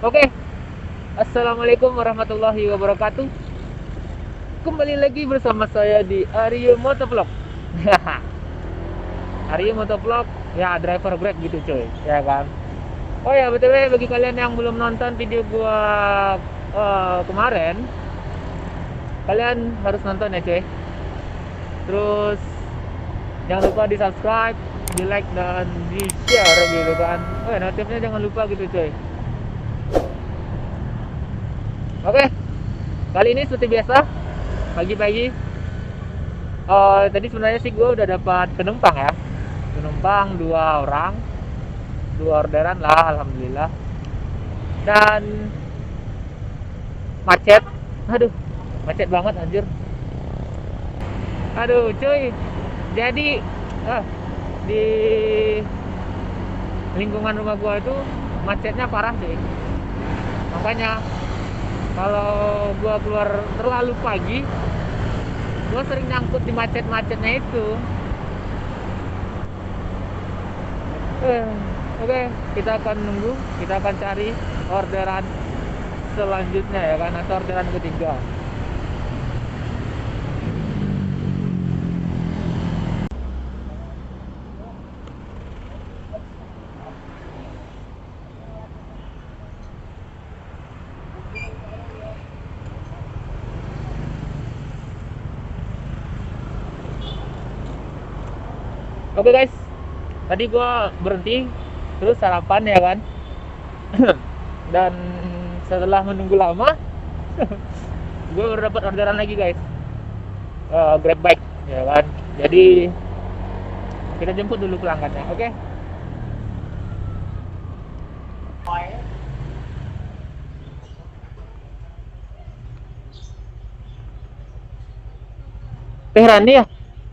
Oke, assalamualaikum warahmatullahi wabarakatuh. Kembali lagi bersama saya di Aryo Motovlog. Aryo Motovlog, ya driver Grab gitu cuy, ya kan. Oh ya, btw bagi kalian yang belum nonton video gua kemarin, kalian harus nonton ya cuy. Terus jangan lupa di subscribe, di like dan di share gitu kan. Oh ya, notifnya jangan lupa gitu cuy. Oke, kali ini seperti biasa pagi-pagi. Tadi sebenarnya sih gue udah dapat penumpang ya, penumpang dua orang, dua orderan lah, alhamdulillah. Dan macet, aduh, macet banget anjir. Aduh, cuy. Jadi di lingkungan rumah gua itu macetnya parah sih. Makanya kalau gua keluar terlalu pagi, gua sering nyangkut di macet-macetnya itu. Oke, kita akan nunggu, kita akan cari orderan selanjutnya ya kan, atau orderan ketiga. Oke guys, tadi gua berhenti terus sarapan ya kan. Dan setelah menunggu lama, gue baru dapat orderan lagi guys. Grab bike ya kan. Jadi kita jemput dulu pelanggannya, oke? Teh Rani ya?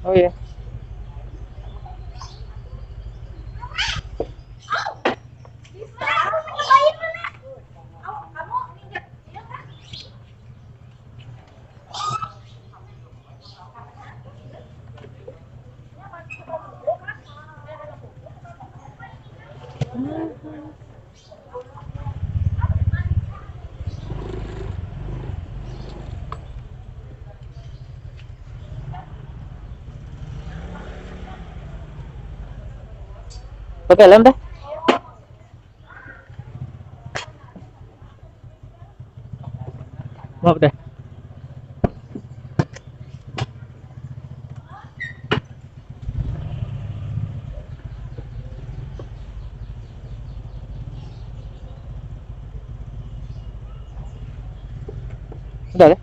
Oh iya. Oke, lem deh. Maaf deh. Udah deh.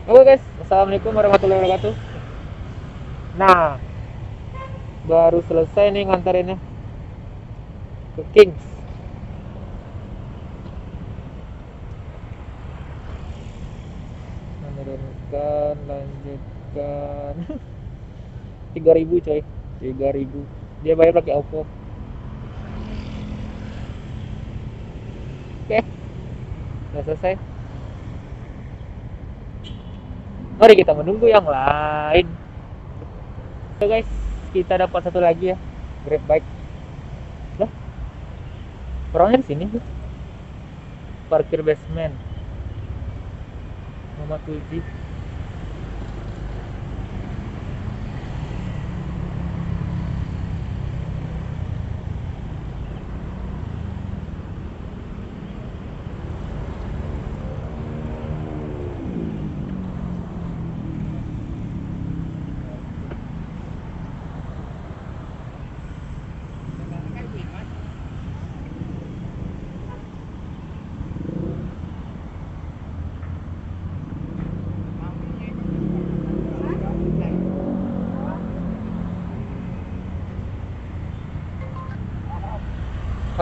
Oke guys, assalamualaikum warahmatullahi wabarakatuh. Nah, baru selesai nih ngantarinnya ke Kings. Menurunkan, lanjutkan. 3.000 coy, 3.000. Dia bayar pakai OVO. Oke, udah selesai. Mari kita menunggu yang lain. Oke guys, kita dapat satu lagi ya, Grab bike. Lah, orangnya di sini tuh. Parkir basement. Muhammad Tuji.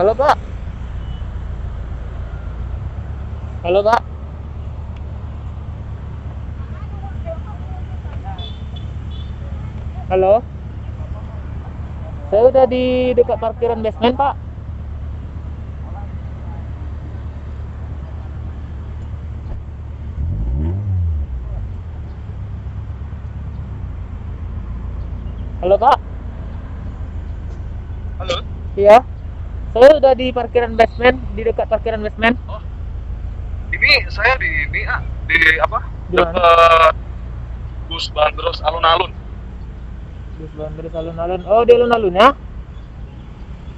Halo Pak. Halo Pak. Halo. Saya udah di dekat parkiran basement Pak. Halo Pak. Halo? Iya. Saya udah di parkiran basement, di dekat parkiran basement. Oh, ini saya di apa? Di mana? Dekat Bus Bandros Alun-Alun. Bus Bandros alun-alun. Oh, di alun-alun ya?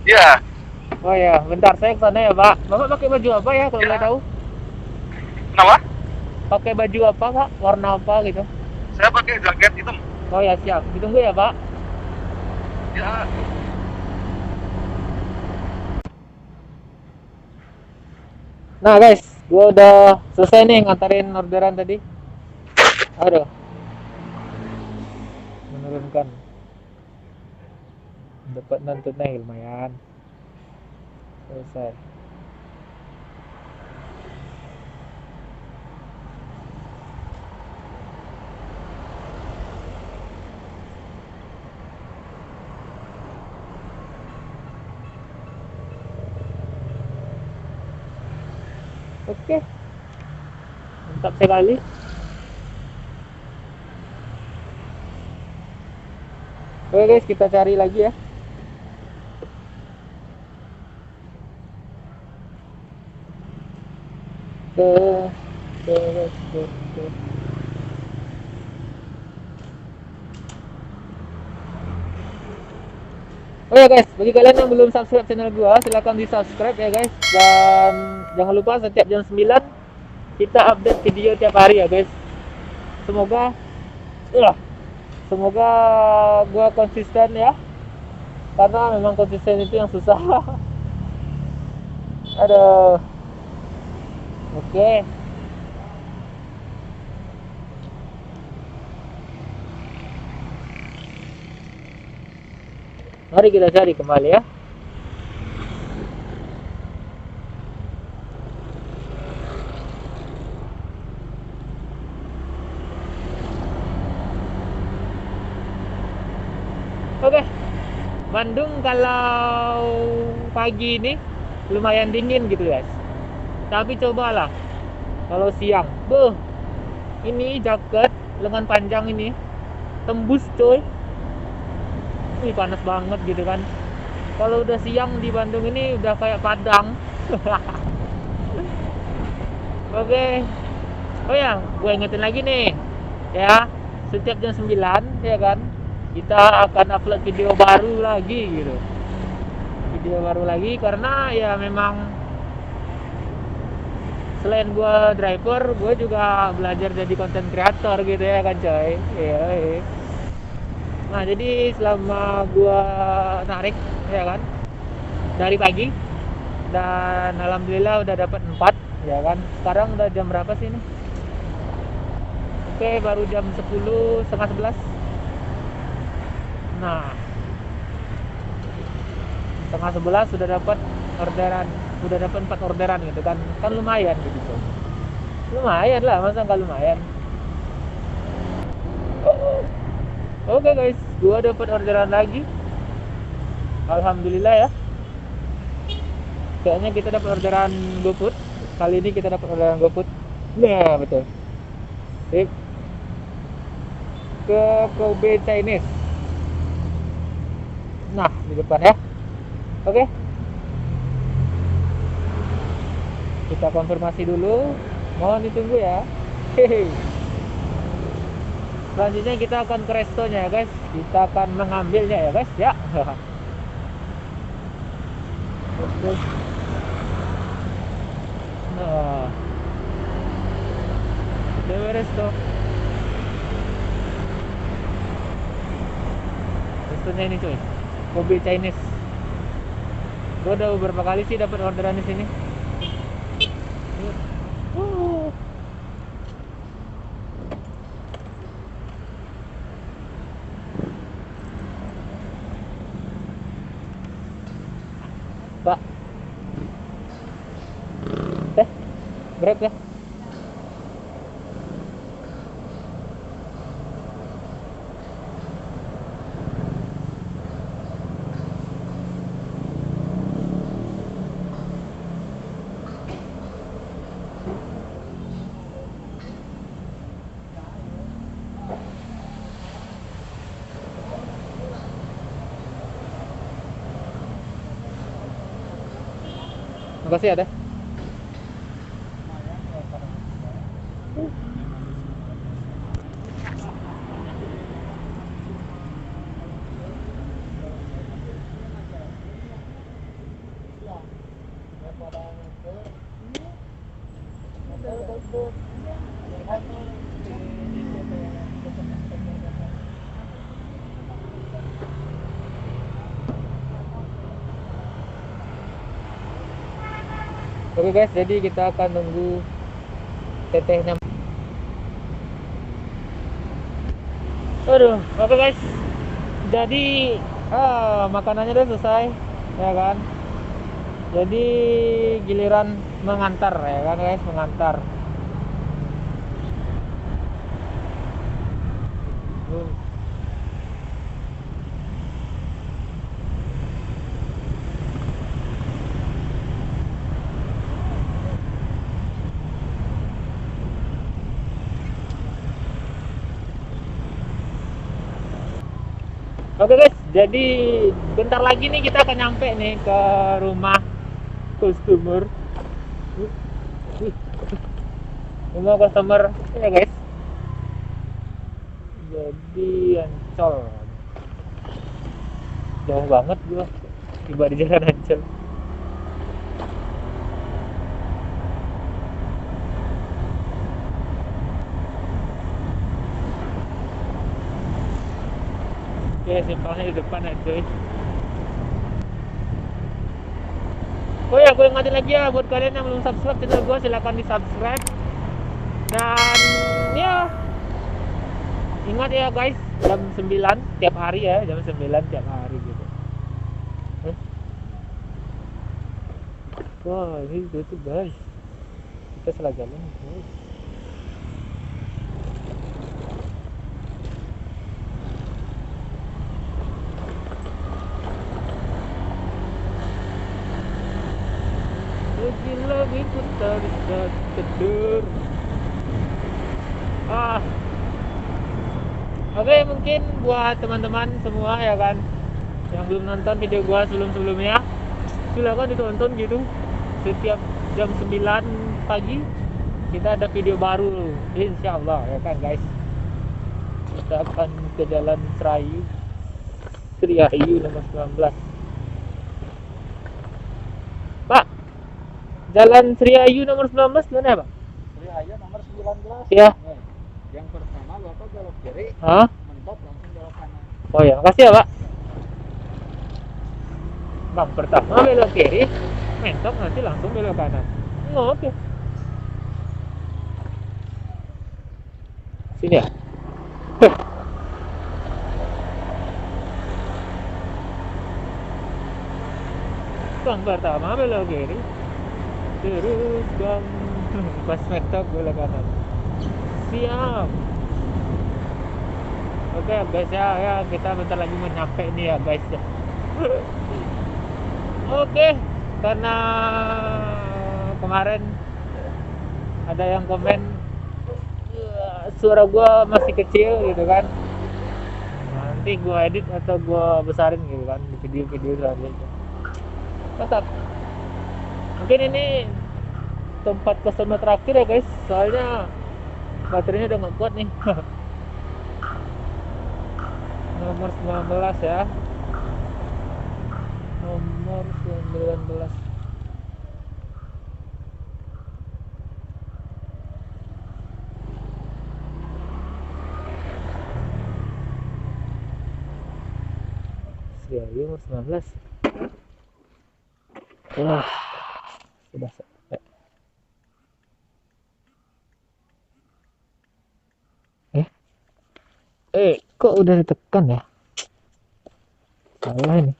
Iya, Oh ya, bentar saya ke sana ya, Pak. Bapak pakai baju apa ya kalau Ya. boleh tahu? kenapa? Pakai baju apa, Pak? Warna apa gitu? Saya pakai jaket hitam. Oh ya, siap. Ditunggu ya, Pak. Ya, Nah, guys, gua udah selesai nih ngantarin orderan tadi. Aduh, menurunkan. Dapat non tunai lumayan. Selesai. Oke, mantap sekali. Oke guys, kita cari lagi ya. Ke, ke. Oh ya guys, bagi kalian yang belum subscribe channel gua, silahkan di subscribe ya guys. Dan jangan lupa setiap jam 9 kita update video tiap hari ya guys. Semoga semoga gua konsisten ya. Karena memang konsisten itu yang susah. Aduh. Oke. Mari kita cari kembali ya. Oke. Bandung kalau pagi ini lumayan dingin gitu guys. Tapi cobalah kalau siang. Ini jaket lengan panjang ini tembus coy. Ini panas banget gitu kan. Kalau udah siang di Bandung ini udah kayak Padang. Oke. Oh ya, gue ingetin lagi nih. Ya, setiap jam 9 ya kan, kita akan upload video baru lagi gitu. Video baru lagi karena ya memang selain gue driver, gue juga belajar jadi content creator gitu ya kan coy. Iya. Nah jadi selama gue narik ya kan dari pagi dan alhamdulillah udah dapat 4 ya kan. Sekarang udah jam berapa sih ini? Oke, baru jam 10, setengah 11. Nah, setengah 11 sudah dapat orderan, udah dapat 4 orderan gitu kan. Kan lumayan gitu coy. Lumayan lah, masa nggak lumayan? Oke guys, gua dapat orderan lagi. Alhamdulillah ya. Kayaknya kita dapat orderan GoFood. Kali ini kita dapat orderan GoFood. Nah, betul. Sip. Ke Kobe Chinese. Nah, di depan ya. Oke. Kita konfirmasi dulu. Mohon ditunggu ya. Hehe. Selanjutnya kita akan ke restonya ya guys. Kita akan mengambilnya ya guys ya. Oke. Nah, dewe resto. Restonya ini cuy, Kobe Chinese. Gue udah beberapa kali sih dapat orderan di sini. Pak, Grab ya. Makasih ya, Teh. Oke guys, jadi kita akan nunggu tetehnya. Aduh, oke guys. Jadi makanannya udah selesai, ya kan? Jadi giliran mengantar, ya kan guys, mengantar. Oke guys, jadi bentar lagi nih kita akan nyampe nih ke rumah customer. Rumah customer ya guys. Jadi Ancol. Jauh banget gua. Tiba di jalan Ancol. Oke, simpelnya di depan ya cuy. Oh ya, gue ingetin lagi ya buat kalian yang belum subscribe channel gue, silahkan di subscribe. Dan ya, ingat ya guys, jam 9 tiap hari ya, jam 9 tiap hari gitu. Wah, ini tuh guys. Kita salah jalan guys. Lagi ku tak bisa tidur. Oke, mungkin buat teman-teman semua ya kan yang belum nonton video gua sebelum-sebelumnya, silakan ditonton gitu. Setiap jam 9 pagi kita ada video baru, insyaallah ya kan guys. Kita akan ke Jalan Sriayu nomor 19. Pak, Jalan Sriayu nomor 19 mana ya, Pak? Sriayu nomor 19. Iya. Yang pertama Bapak belok kiri, Hah? mentok langsung belok kanan. Oh ya, makasih ya Pak. Bang, pertama belok kiri, mentok nanti langsung belok kanan. Oh, oke. Sini ya. Bang, pertama belok kiri, terus bang pas mentok belok kanan. Siap. Oke guys ya, kita bentar lagi mau nyampe nih ya guys ya. Oke, karena kemarin ada yang komen suara gua masih kecil gitu kan. Nanti gua edit atau gua besarin gitu kan di video-video selanjutnya. Mantap. Mungkin ini tempat customer terakhir ya guys, soalnya baterainya udah nggak kuat nih. Nomor 19 ya, nomor 19. Sriayu nomor 19. Wah, sudah sampai. Kok udah ditekan ya? Salah ini.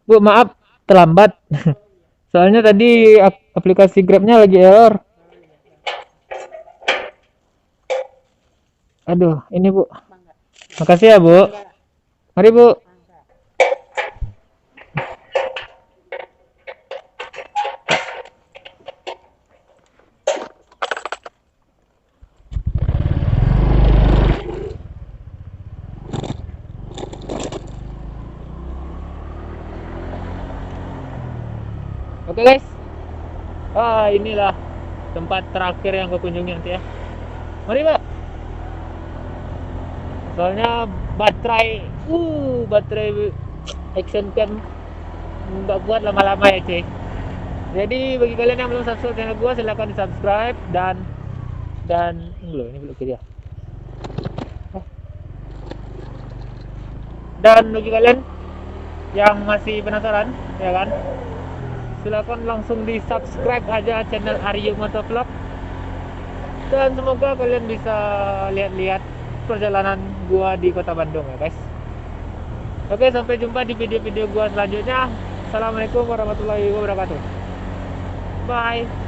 Bu, maaf terlambat. Soalnya tadi aplikasi Grabnya lagi error. Aduh, ini Bu. Makasih ya Bu. Mari Bu. Oke guys. Inilah tempat terakhir yang gue kunjungi nanti ya. Mari Pak. Soalnya baterai action cam nggak kuat lama-lama ya cuy. Jadi bagi kalian yang belum subscribe channel gue, silahkan di subscribe dan ini belum kiri ya. Dan bagi kalian yang masih penasaran ya kan, silakan langsung di subscribe aja channel Aryo Motovlog. Dan semoga kalian bisa lihat-lihat perjalanan gua di kota Bandung ya guys. Oke, sampai jumpa di video-video gua selanjutnya. Assalamualaikum warahmatullahi wabarakatuh. Bye.